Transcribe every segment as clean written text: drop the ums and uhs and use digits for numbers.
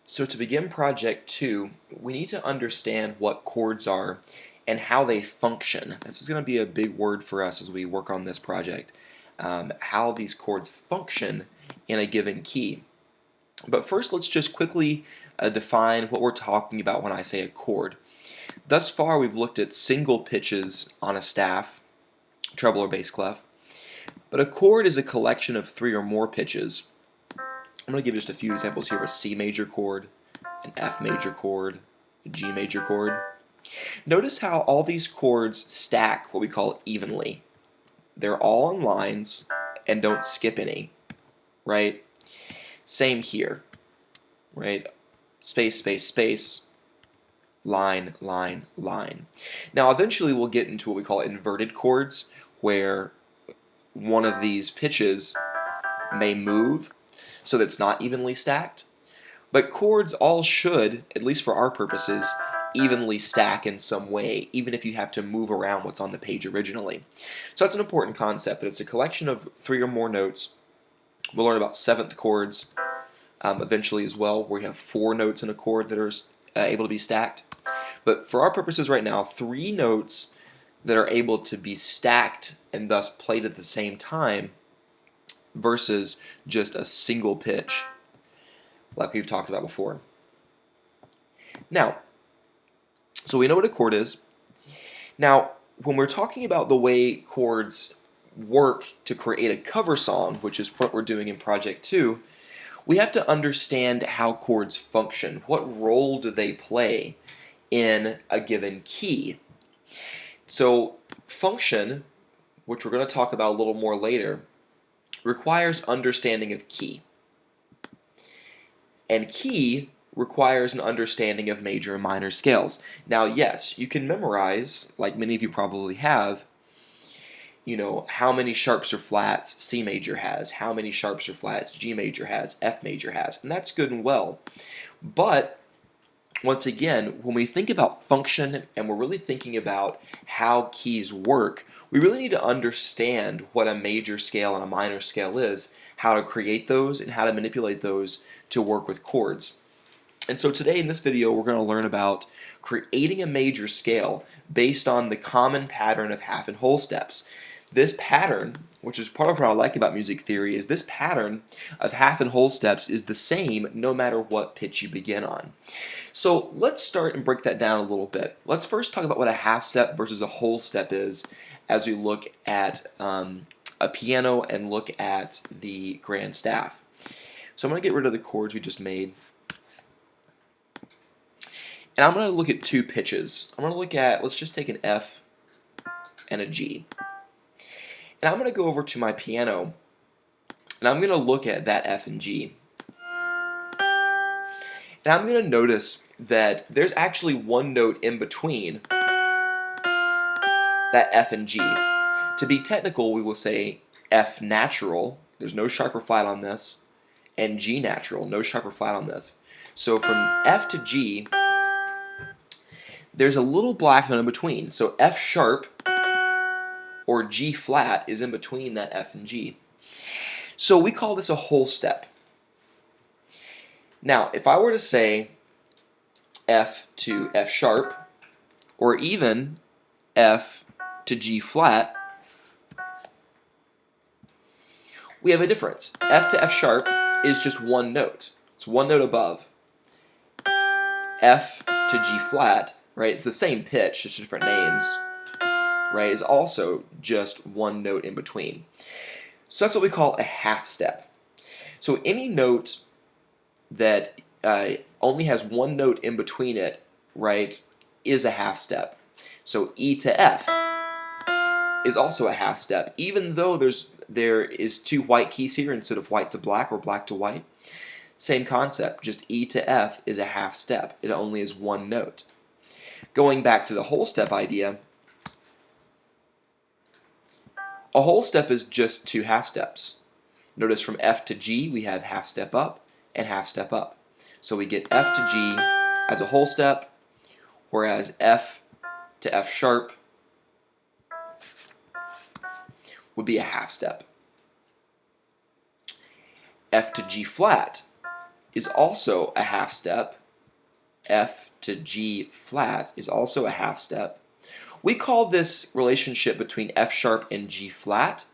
So to begin project 2, we need to understand what chords are and how they function. This is going to be a big word for us as we work on this project. How these chords function in a given key. But first, let's just quickly define what we're talking about when I say a chord. Thus far, we've looked at single pitches on a staff, treble or bass clef. But a chord is a collection of 3 or more pitches. I'm going to give just a few examples here: a C major chord, an F major chord, a G major chord. Notice how all these chords stack what we call evenly. They're all in lines and don't skip any, right? Same here, right? Space, space, space, line, line, line. Now eventually we'll get into what we call inverted chords, where one of these pitches may move so that it's not evenly stacked. But chords all should, at least for our purposes, evenly stack in some way, even if you have to move around what's on the page originally. So that's an important concept, that it's a collection of 3 or more notes. We'll learn about seventh chords eventually as well, where you have 4 notes in a chord that are able to be stacked. But for our purposes right now, 3 notes that are able to be stacked and thus played at the same time versus just a single pitch, like we've talked about before. Now, so we know what a chord is. Now, when we're talking about the way chords work to create a cover song, which is what we're doing in Project 2, we have to understand how chords function. What role do they play in a given key? So, function, which we're going to talk about a little more later, requires understanding of key. And key requires an understanding of major and minor scales. Now, yes, you can memorize, like many of you probably have, how many sharps or flats C major has, how many sharps or flats G major has, F major has, and that's good and well. But once again, when we think about function and we're really thinking about how keys work, we really need to understand what a major scale and a minor scale is, how to create those, and how to manipulate those to work with chords. And so today in this video we're going to learn about creating a major scale based on the common pattern of half and whole steps. This pattern, which is part of what I like about music theory, is this pattern of half and whole steps is the same no matter what pitch you begin on. So let's start and break that down a little bit. Let's first talk about what a half step versus a whole step is as we look at a piano and look at the grand staff. So I'm going to get rid of the chords we just made. And I'm going to look at 2 pitches. I'm going to look at, let's just take an F and a G. And I'm going to go over to my piano, and I'm going to look at that F and G. And I'm going to notice that there's actually one note in between that F and G. To be technical, we will say F natural, there's no sharp or flat on this, and G natural, no sharp or flat on this. So from F to G, there's a little black note in between. So F sharp or G flat is in between that F and G. So we call this a whole step. Now, if I were to say F to F sharp, or even F to G flat, we have a difference. F to F sharp is just one note. It's one note above. F to G flat, right, it's the same pitch, just different names, right, is also just one note in between. So that's what we call a half step. So any note that only has one note in between it, right, is a half step. So E to F is also a half step, even though there is 2 white keys here instead of white to black or black to white. Same concept, just E to F is a half step. It only is one note. Going back to the whole step idea, a whole step is just 2 half steps. Notice from F to G we have half step up and half step up. So we get F to G as a whole step, whereas F to F sharp would be a half step. F to G flat is also a half step. F to G flat is also a half step. We call this relationship between F sharp and G flat,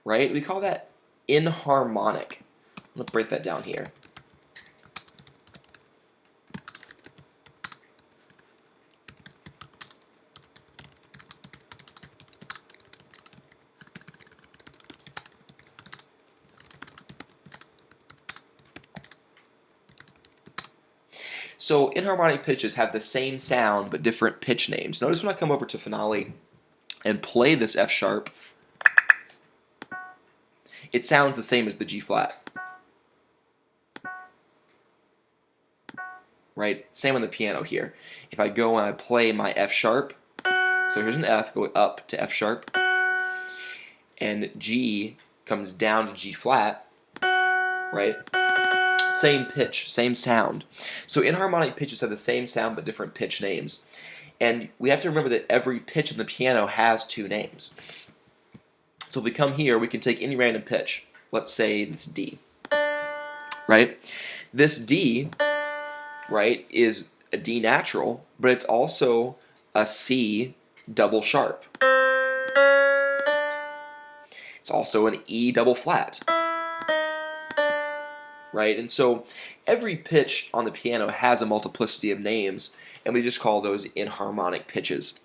right? We call that enharmonic. I'm going to break that down here. So enharmonic pitches have the same sound but different pitch names. Notice when I come over to Finale and play this F sharp, it sounds the same as the G flat. Right? Same on the piano here. If I go and I play my F sharp, so here's an F going up to F sharp, and G comes down to G flat, right? Same pitch, same sound. So enharmonic pitches have the same sound but different pitch names. And we have to remember that every pitch in the piano has two names. So if we come here, we can take any random pitch. Let's say it's D, right? This D, right, is a D natural, but it's also a C double sharp. It's also an E double flat. Right? And so every pitch on the piano has a multiplicity of names, and we just call those enharmonic pitches.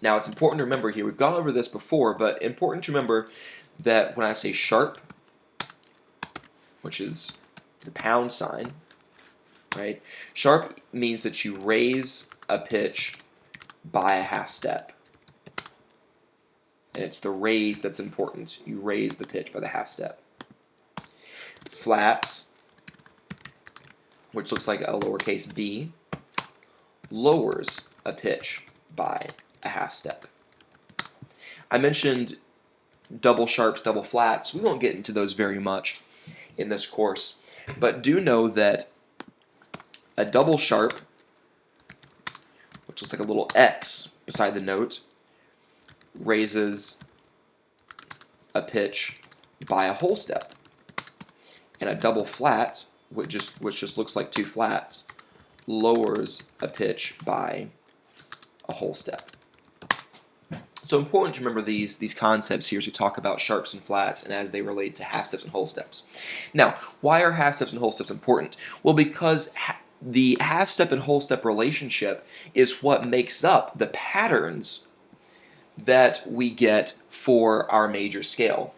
Now it's important to remember here, we've gone over this before, but important to remember that when I say sharp, which is the pound sign, right? Sharp means that you raise a pitch by a half step. And it's the raise that's important. You raise the pitch by the half step. Flats, which looks like a lowercase b, lowers a pitch by a half step. I mentioned double sharps, double flats. We won't get into those very much in this course, but do know that a double sharp, which looks like a little X beside the note, raises a pitch by a whole step. And a double flat, which just looks like two flats, lowers a pitch by a whole step. So important to remember these concepts here as we talk about sharps and flats and as they relate to half steps and whole steps. Now, why are half steps and whole steps important? Well, because the half step and whole step relationship is what makes up the patterns that we get for our major scale.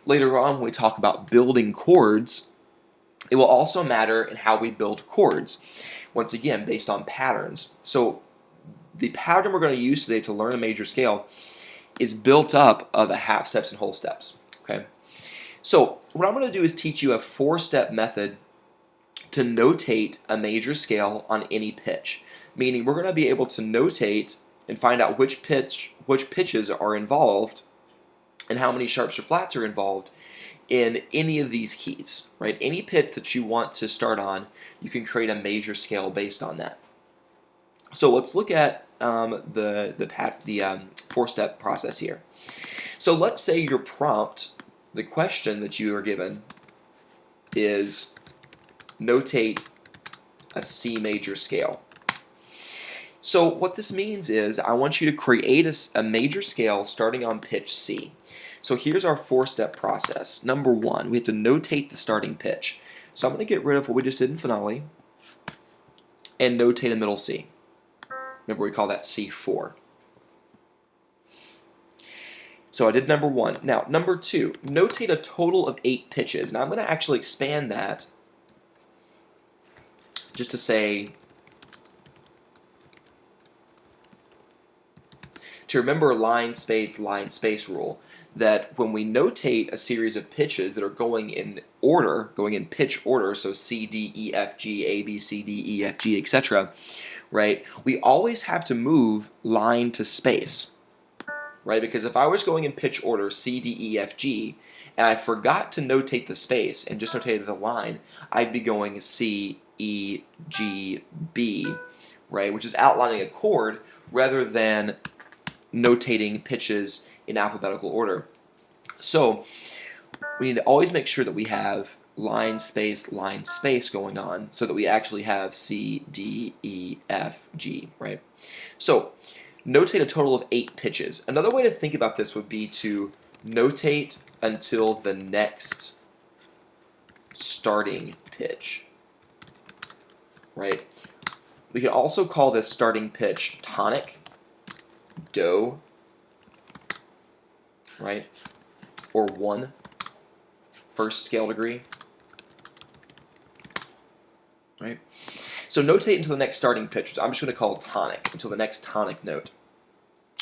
Later on, when we talk about building chords, it will also matter in how we build chords. Once again, based on patterns. So the pattern we're going to use today to learn a major scale is built up of a half steps and whole steps. Okay. So what I'm going to do is teach you a 4-step method to notate a major scale on any pitch. Meaning we're going to be able to notate and find out which pitches are involved and how many sharps or flats are involved in any of these keys, right? Any pitch that you want to start on, you can create a major scale based on that. So let's look at the 4-step process here. So let's say your prompt, the question that you are given, is notate a C major scale. So what this means is I want you to create a major scale starting on pitch C. So here's our 4-step process. Number 1, we have to notate the starting pitch. So I'm going to get rid of what we just did in Finale and notate a middle C. Remember, we call that C4. So I did number 1. Now, number 2, notate a total of 8 pitches. Now I'm going to actually expand that just to say, to remember line space rule, that when we notate a series of pitches that are going in order, going in pitch order, so C, D, E, F, G, A, B, C, D, E, F, G, etc., right, we always have to move line to space, right? Because if I was going in pitch order C, D, E, F, G, and I forgot to notate the space and just notated the line, I'd be going C, E, G, B, right, which is outlining a chord rather than notating pitches in alphabetical order. So we need to always make sure that we have line space going on so that we actually have C, D, E, F, G, right? So notate a total of 8 pitches. Another way to think about this would be to notate until the next starting pitch, right? We can also call this starting pitch tonic, do, right? Or 1, first scale degree, right? So notate until the next starting pitch, which I'm just going to call tonic, until the next tonic note.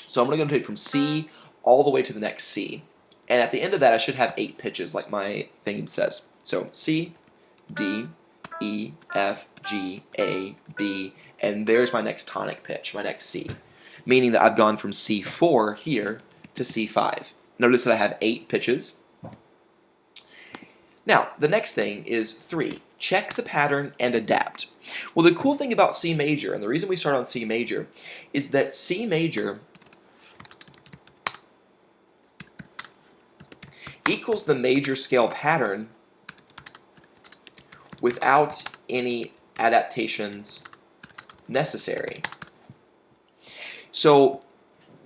So I'm going to notate from C all the way to the next C. And at the end of that, I should have 8 pitches, like my thing says. So C, D, E, F, G, A, B, and there's my next tonic pitch, my next C. Meaning that I've gone from C4 here to C5. Notice that I have 8 pitches. Now, the next thing is 3. Check the pattern and adapt. Well, the cool thing about C major, and the reason we start on C major, is that C major equals the major scale pattern without any adaptations necessary. So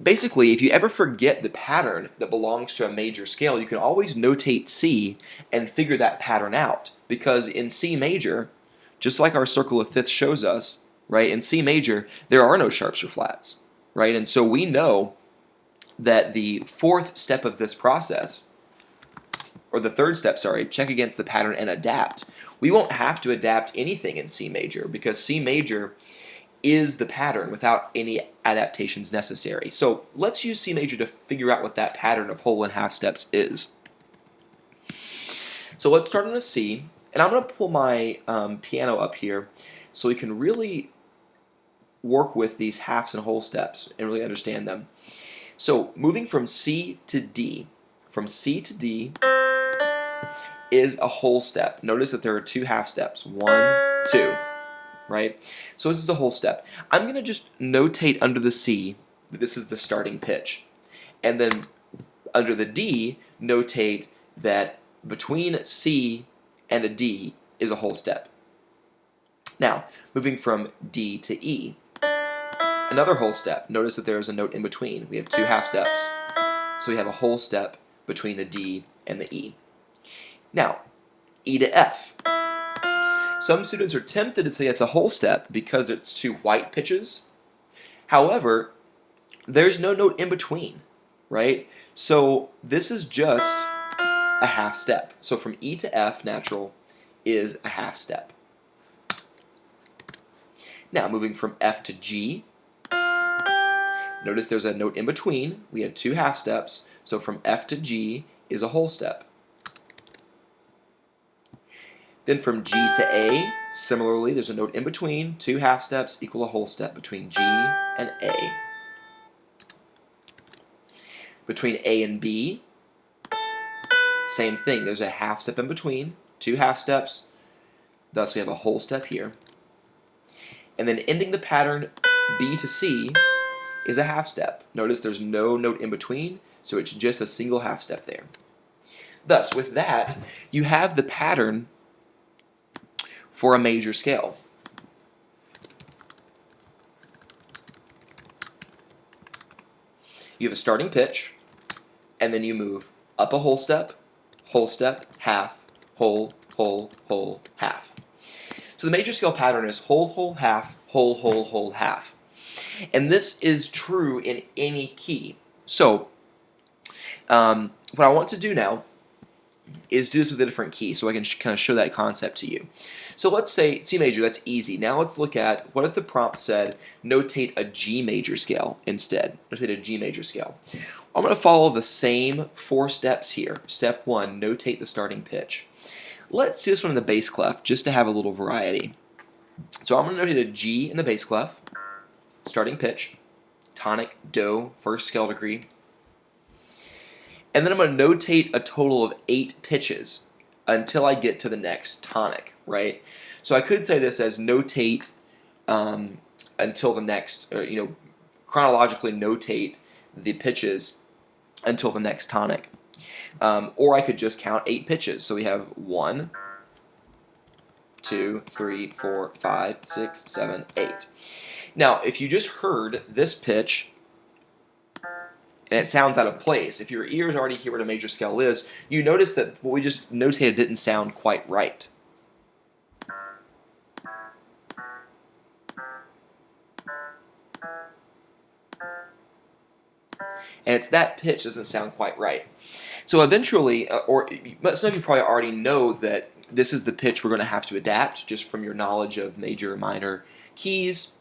basically, if you ever forget the pattern that belongs to a major scale, you can always notate C and figure that pattern out. Because in C major, just like our circle of fifths shows us, right, in C major, there are no sharps or flats, right? And so we know that the 4th step of this process, or the 3rd step, sorry, check against the pattern and adapt. We won't have to adapt anything in C major because C major is the pattern without any adaptations necessary. So let's use C major to figure out what that pattern of whole and half steps is. So let's start on a C, and I'm going to pull my piano up here so we can really work with these halves and whole steps and really understand them. So moving from C to D, from C to D is a whole step. Notice that there are 2 half steps, 1, 2. Right? So this is a whole step. I'm going to just notate under the C that this is the starting pitch. And then under the D, notate that between C and a D is a whole step. Now, moving from D to E, another whole step. Notice that there is a note in between. We have 2 half steps. So we have a whole step between the D and the E. Now, E to F. Some students are tempted to say it's a whole step because it's 2 white pitches. However, there's no note in between, right? So this is just a half step. So from E to F, natural, is a half step. Now, moving from F to G, notice there's a note in between. We have 2 half steps. So from F to G is a whole step. Then from G to A, similarly, there's a note in between. 2 half steps equal a whole step between G and A. Between A and B, same thing. There's a half step in between. 2 half steps. Thus, we have a whole step here. And then ending the pattern B to C is a half step. Notice there's no note in between, so it's just a single half step there. Thus, with that, you have the pattern for a major scale. You have a starting pitch, and then you move up a whole step, half, whole, half. So the major scale pattern is whole, half, whole, half. And this is true in any key. So what I want to do now is do this with a different key so I can kind of show that concept to you. So let's say C major, that's easy. Now let's look at what if the prompt said notate a G major scale instead. Notate a G major scale. I'm going to follow the same 4 steps here. Step 1, notate the starting pitch. Let's do this one in the bass clef just to have a little variety. So I'm going to notate a G in the bass clef, starting pitch, tonic, do, first scale degree. And then I'm going to notate a total of 8 pitches until I get to the next tonic, right? So I could say this as notate until the next, chronologically notate the pitches until the next tonic. Or I could just count 8 pitches. So we have 1, 2, 3, 4, 5, 6, 7, 8. Now, if you just heard this pitch and it sounds out of place, if your ears already hear what a major scale is, you notice that what we just notated didn't sound quite right. And it's that pitch doesn't sound quite right. So eventually, but some of you probably already know that this is the pitch we're going to have to adapt just from your knowledge of major and minor keys,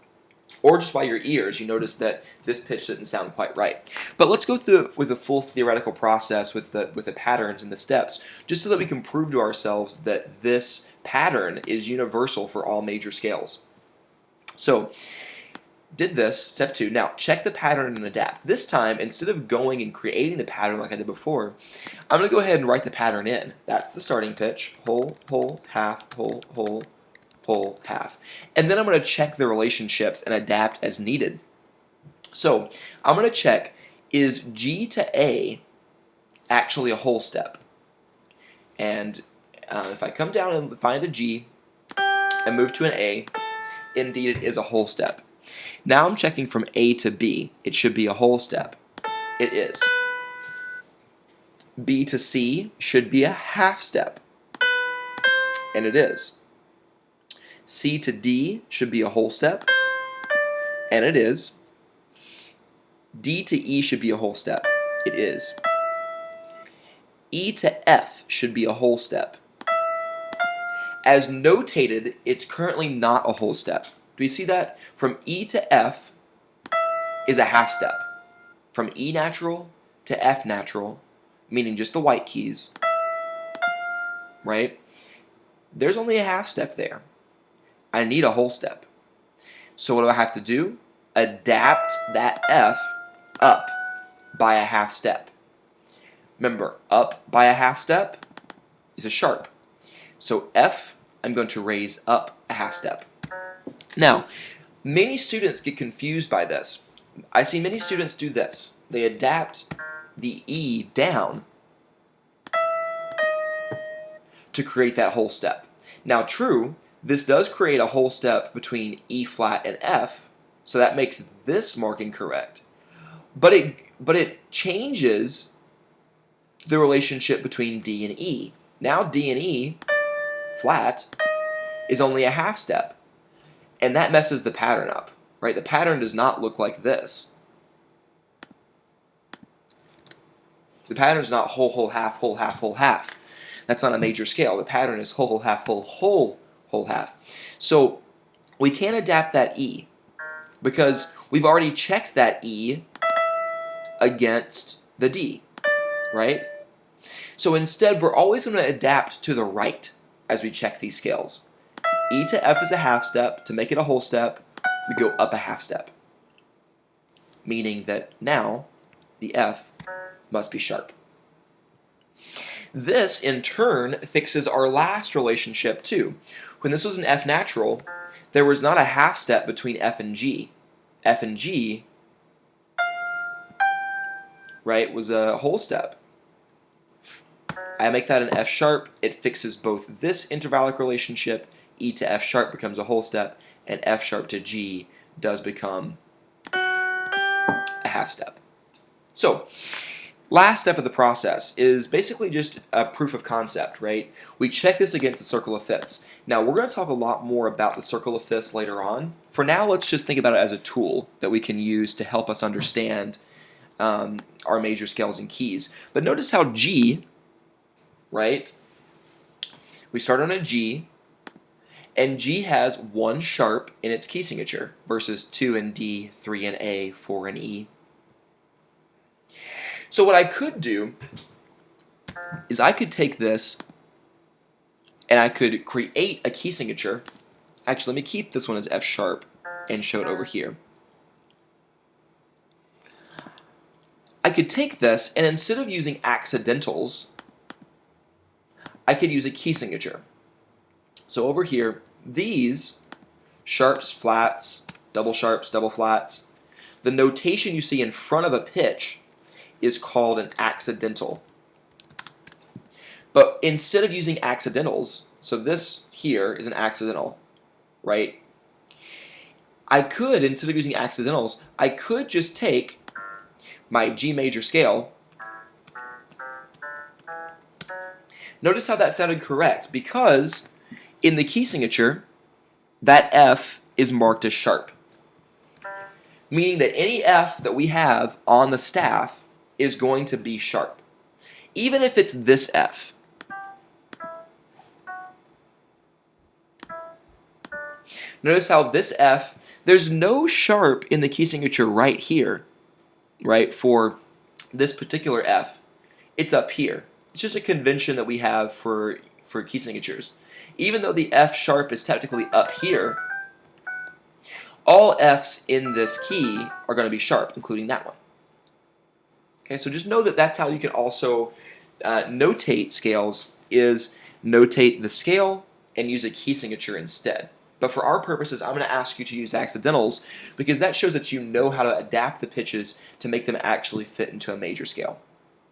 or just by your ears, you notice that this pitch didn't sound quite right. But let's go through with the full theoretical process with the patterns and the steps, just so that we can prove to ourselves that this pattern is universal for all major scales. So, did this, step 2. Now, check the pattern and adapt. This time, instead of going and creating the pattern like I did before, I'm going to go ahead and write the pattern in. That's the starting pitch. Whole, whole, half, whole, whole, whole, half. And then I'm going to check the relationships and adapt as needed. So, I'm going to check, is G to A actually a whole step? And if I come down and find a G and move to an A, indeed it is a whole step. Now I'm checking from A to B. It should be a whole step. It is. B to C should be a half step. And it is. C to D should be a whole step. And it is. D to E should be a whole step. It is. E to F should be a whole step. As notated, it's currently not a whole step. Do we see that? From E to F is a half step. From E natural to F natural, meaning just the white keys, right? There's only a half step there. I need a whole step. So what do I have to do? Adapt that F up by a half step. Remember, up by a half step is a sharp. So F, I'm going to raise up a half step. Now, many students get confused by this. I see many students do this. They adapt the E down to create that whole step. Now, true, this does create a whole step between E flat and F, so that makes this marking correct. But it changes the relationship between D and E. Now D and E flat is only a half step. And that messes the pattern up, right? The pattern does not look like this. The pattern is not whole, whole, half, whole, half, whole, half. That's not a major scale. The pattern is whole, whole, half, whole, whole, whole, half. So we can't adapt that E because we've already checked that E against the D, right? So instead, we're always going to adapt to the right as we check these scales. E to F is a half step. To make it a whole step, we go up a half step. Meaning that now the F must be sharp. This, in turn, fixes our last relationship too. When this was an F natural, there was not a half step between F and G. F and G, right, was a whole step. I make that an F sharp. It fixes both this intervallic relationship. E to F sharp becomes a whole step, and F sharp to G does become a half step. So, last step of the process is basically just a proof of concept, right? We check this against the circle of fifths. Now, we're going to talk a lot more about the circle of fifths later on. For now, let's just think about it as a tool that we can use to help us understand our major scales and keys. But notice how G, right? We start on a G, and G has 1 sharp in its key signature versus 2 in D, 3 in A, 4 in E. So what I could do is I could take this and I could create a key signature. Actually, let me keep this one as F sharp and show it over here. I could take this and instead of using accidentals, I could use a key signature. So over here, these sharps, flats, double flats, the notation you see in front of a pitch is called an accidental. But instead of using accidentals, So this here is an accidental, right? I could, instead of using accidentals, I could just take my G major scale. Notice how that sounded correct, because in the key signature, that F is marked as sharp, meaning that any F that we have on the staff is going to be sharp, even if it's this F. Notice how this F, there's no sharp in the key signature right here, right, for this particular F. It's up here. It's just a convention that we have for key signatures. Even though the F sharp is technically up here, all Fs in this key are going to be sharp, including that one. Okay, so just know that that's how you can also notate scales, is notate the scale and use a key signature instead. But for our purposes, I'm going to ask you to use accidentals, because that shows that you know how to adapt the pitches to make them actually fit into a major scale.